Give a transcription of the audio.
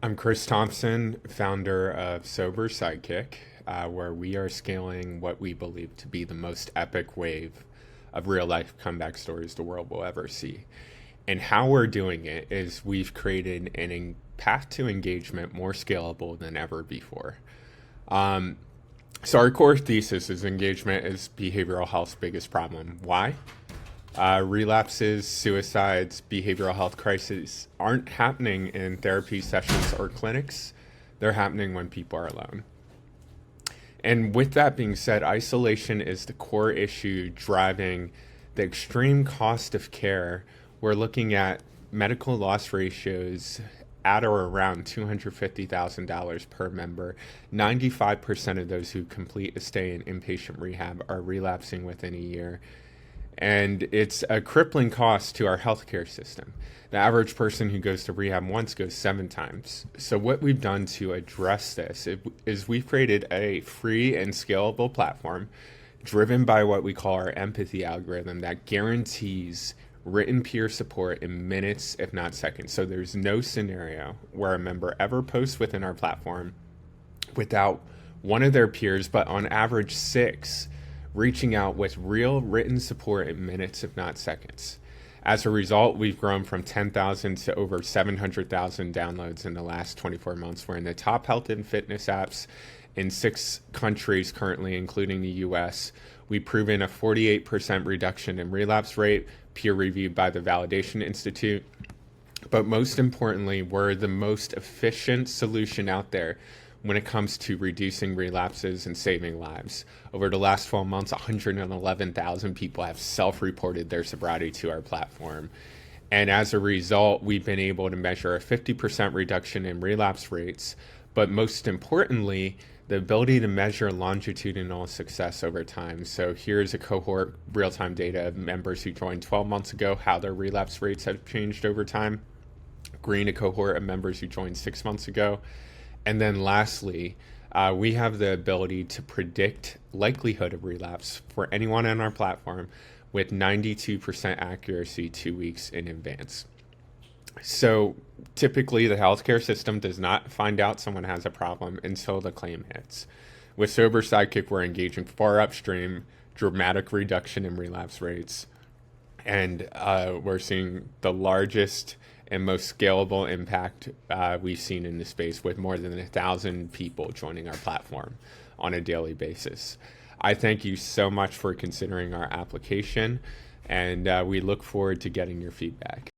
I'm Chris Thompson, founder of Sober Sidekick, where we are scaling what we believe to be the most epic wave of real life comeback stories the world will ever see. And how we're doing it is we've created path to engagement more scalable than ever before. So our core thesis is engagement is behavioral health's biggest problem. Why? Relapses, suicides, behavioral health crises aren't happening in therapy sessions or clinics. They're happening when people are alone. And with that being said, isolation is the core issue driving the extreme cost of care. We're looking at medical loss ratios at or around $250,000 per member. 95% of those who complete a stay in inpatient rehab are relapsing within a year. And it's a crippling cost to our healthcare system. The average person who goes to rehab once goes 7 times. So what we've done to address this is we've created a free and scalable platform driven by what we call our empathy algorithm that guarantees written peer support in minutes, if not seconds. So there's no scenario where a member ever posts within our platform without one of their peers, but on average 6, reaching out with real written support in minutes, if not seconds. As a result, we've grown from 10,000 to over 700,000 downloads in the last 24 months. We're in the top health and fitness apps in 6 countries currently, including the US. We've proven a 48% reduction in relapse rate, peer reviewed by the Validation Institute. But most importantly, we're the most efficient solution out there when it comes to reducing relapses and saving lives. Over the last 12 months, 111,000 people have self-reported their sobriety to our platform. And as a result, we've been able to measure a 50% reduction in relapse rates, but most importantly, the ability to measure longitudinal success over time. So here's a cohort real-time data of members who joined 12 months ago, how their relapse rates have changed over time. Green, a cohort of members who joined 6 months ago. And then lastly, we have the ability to predict likelihood of relapse for anyone on our platform with 92% accuracy 2 weeks in advance. So typically the healthcare system does not find out someone has a problem until the claim hits. With Sober Sidekick, we're engaging far upstream, dramatic reduction in relapse rates, and we're seeing the largest and most scalable impact we've seen in the space, with more than 1,000 people joining our platform on a daily basis. I thank you so much for considering our application, and we look forward to getting your feedback.